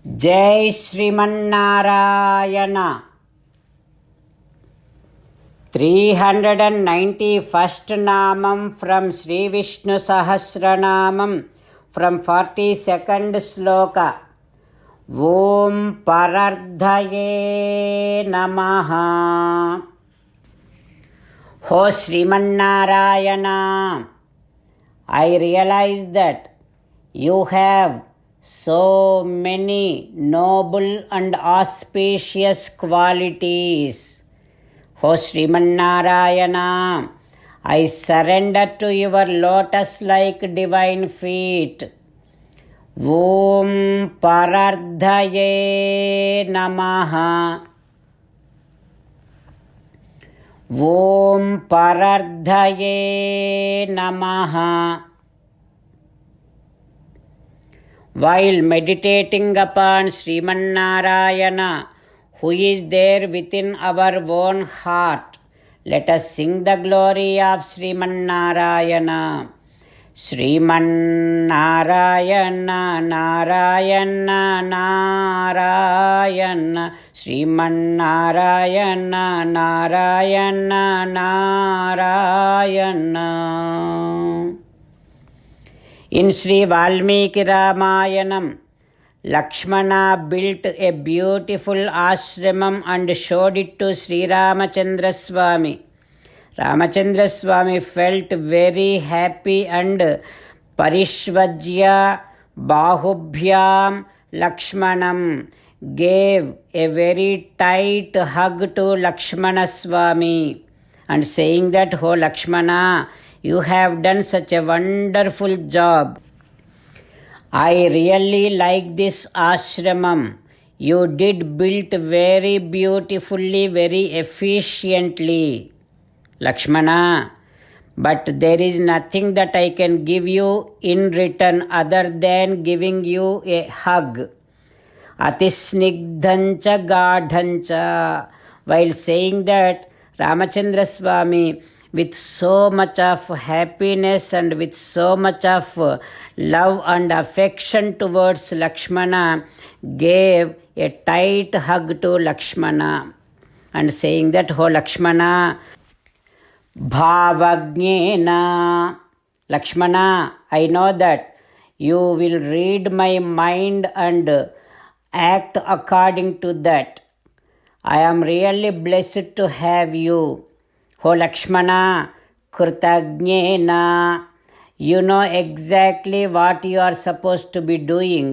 జై శ్రీమన్నారాయణ. 391st నామం from Shri Vishnu Sahasranamam from 42nd shloka. ఓం పరర్ధయే నమః. హో Srimannarayana, I realize that you have so many noble and auspicious qualities. O Srimannarayana, I surrender to your lotus-like divine feet. Om Parardhaye Namaha. Om Parardhaye Namaha. While meditating upon Srimannarayana, who is there within our own heart, let us sing the glory of Srimannarayana. Srimannarayana, Narayana, Narayana, Srimannarayana, Narayana, Narayana. In Sri Valmiki Ramayanam, Lakshmana built a beautiful ashramam and showed it to Sri Ramachandra Swami. Ramachandra Swami felt very happy and Parishvajya Bahubhyam Lakshmanam gave a very tight hug to Lakshmana Swami and saying that, "Oh Lakshmana, you have done such a wonderful job. I really like this ashramam. You did build very beautifully, very efficiently, Lakshmana. But there is nothing that I can give you in return other than giving you a hug. Atisnigdhancha gadhancha." While saying that, Ramachandra Swami, with so much of happiness and with so much of love and affection towards Lakshmana, gave a tight hug to Lakshmana and saying that, "Oh Lakshmana, bhavagnena." Lakshmana, I know that you will read my mind and act according to that. I am really blessed to have you. Oh Lakshmana, kritagnena, you know exactly what you are supposed to be doing.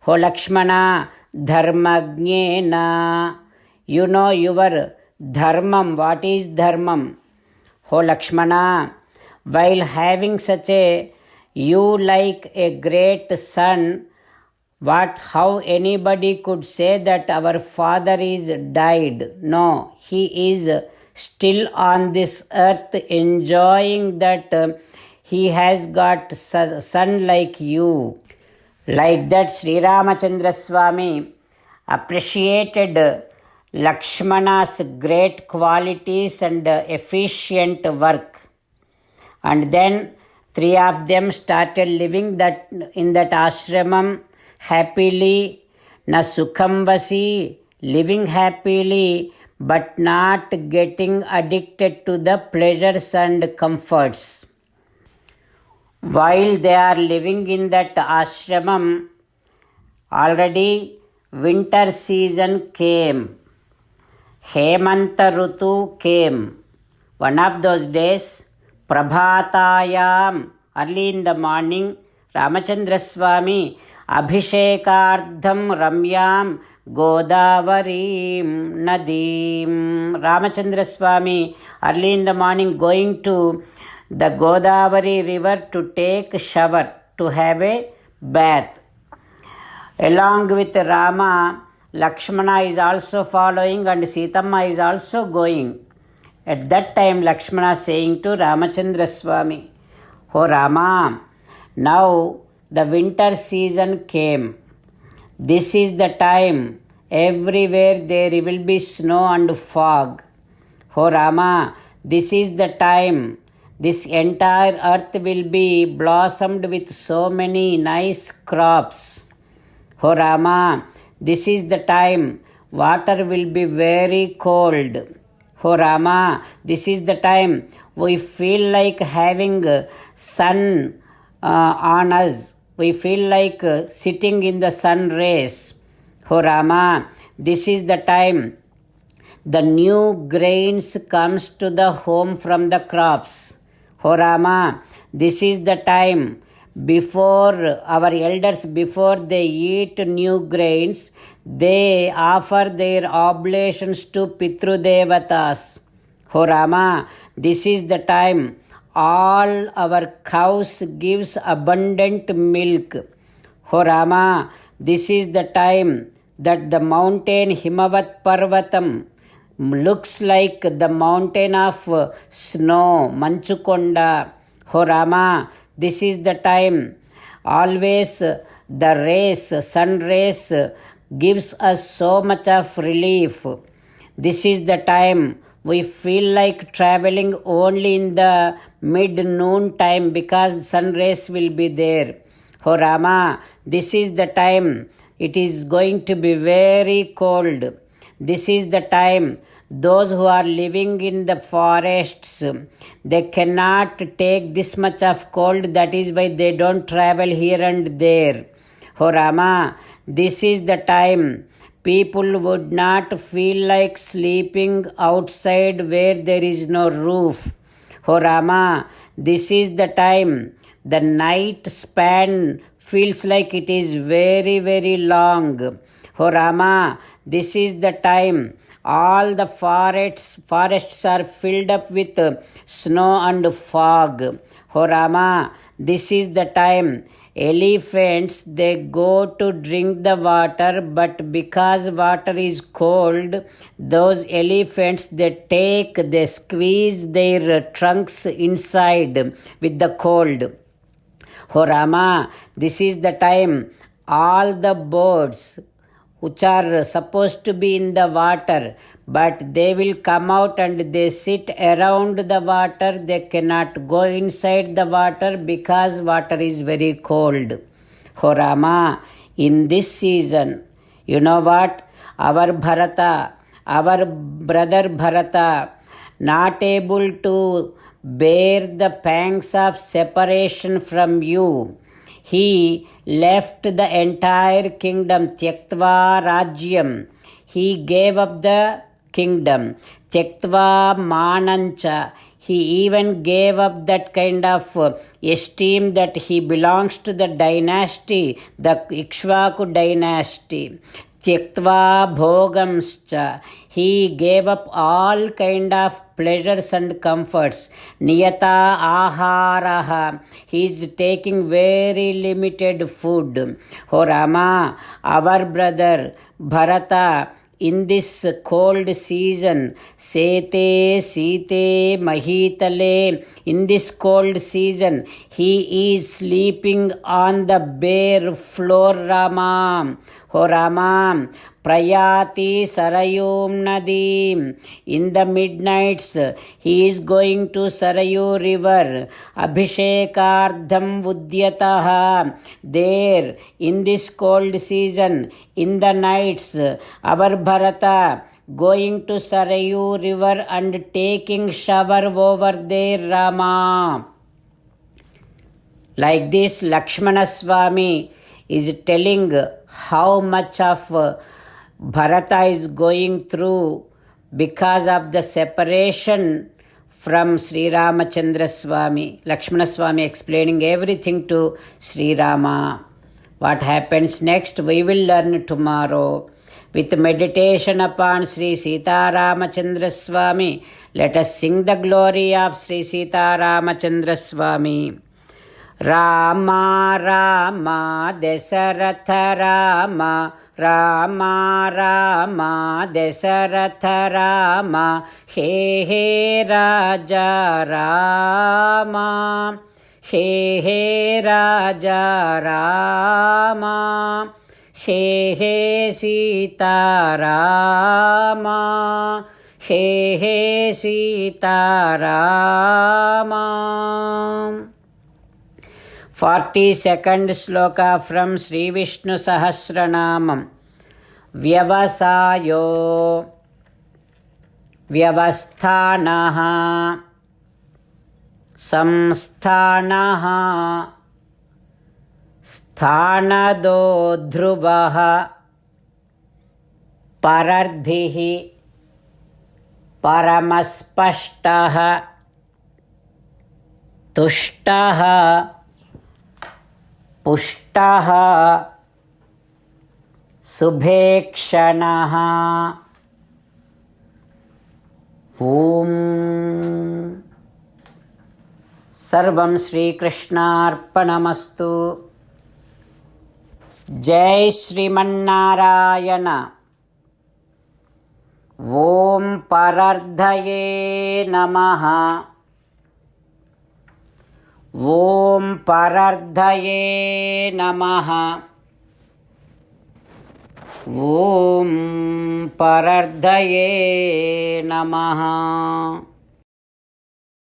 Oh Lakshmana, dharmagnena, you know your dharmam, what is dharmam. Oh Lakshmana, while having such a you like a great son, how anybody could say that our father is died? No, he is still on this earth enjoying that he has got son like you. Like that, Sri Ramachandra Swami appreciated Lakshmana's great qualities and efficient work. And then three of them started living in that ashramam happily, na sukham vasi, living happily, but not getting addicted to the pleasures and comforts. While they are living in that ashramam, already winter season came. Hemanta Rutu came. One of those days, Prabhatayam, early in the morning, Ramachandra Swami Abhishekardham Ramyam Godavarim Nadim. Ramachandra Swami early in the morning going to the Godavari river to take shower, to have a bath. Along with Rama, Lakshmana is also following and Sitamma is also going. At that time Lakshmana saying to Ramachandra Swami, "Oh Rama, now the winter season came. This is the time. Everywhere there will be snow and fog. Oh Rama, this is the time. This entire earth will be blossomed with so many nice crops. O Rama, this is the time water will be very cold. O Rama, this is the time we feel like having sun on us. We feel like sitting in the sun rays. O Rama, this is the time the new grains comes to the home from the crops. O Rama, this is the time before our elders, before they eat new grains, they offer their oblations to Pitru Devatas. O Rama, this is the time all our cows gives abundant milk. O Rama, this is the time that the mountain Himavat Parvatam looks like the mountain of snow, Manchukonda. O Rama, this is the time always the rays, sun rays gives us so much of relief. This is the time we feel like traveling only in the mid-noon time because sun rays will be there. O Rama, this is the time it is going to be very cold. This is the time those who are living in the forests, they cannot take this much of cold. That is why they don't travel here and there. O Rama, this is the time people would not feel like sleeping outside where there is no roof. O Rama, this is the time the night span feels like it is very, very long. O Rama, this is the time all the forests are filled up with snow and fog. O Rama, this is the time elephants, they go to drink the water, but because water is cold, those elephants, they squeeze their trunks inside with the cold. O Rama, this is the time all the birds which are supposed to be in the water, but they will come out and they sit around the water. They cannot go inside the water because water is very cold. O Rama, in this season, you know what? Our Bharata, our brother Bharata, not able to bear the pangs of separation from you, he left the entire kingdom, Tyaktva Rajyam. He gave up the kingdom, Tyaktva Manancha. He even gave up that kind of esteem that he belongs to the dynasty, the Ikshvaku dynasty. Tyaktva Bhogamscha. He gave up all kind of pleasures and comforts. Niyata Aharaha. He is taking very limited food. O Rama, our brother Bharata, in this cold season, Sete, Site, Mahitale, in this cold season, he is sleeping on the bare floor, Rama. O Rama, Prayati Sarayum Nadim. In the midnights, he is going to Sarayu river. Abhishekardham Vudyataha. There, in this cold season, in the nights, our Bharata going to Sarayu river and taking shower over there, Rama. Like this, Lakshmana Swami is telling how much of Bharata is going through because of the separation from Sri Ramachandra Swami. Lakshmana Swami explaining everything to Sri Rama. What happens next, we will learn tomorrow. With meditation upon Sri Sita Ramachandra Swami, let us sing the glory of Sri Sita Ramachandra Swami. Rama Rama Dasaratha Rama, Rama Rama Dasaratha Rama, He He Raja Rama, He He Raja Rama, He He Sita Rama, He He Sita Rama. 42nd శ్లోక from Shri Vishnu Sahasranamam. వ్యవసాయో వ్యవస్థానః సంస్థానః స్థానదో ధ్రువః పరర్ధిః పరమస్పష్టః తుష్టః పుష్టః శుభేక్షణః. ఓం సర్వం శ్రీకృష్ణార్పణమస్తు. జై శ్రీమన్నారాయణ. ఓం పరర్ధయే నమః. ఓం పరర్ధయే నమః. ఓం పరర్ధయే నమః.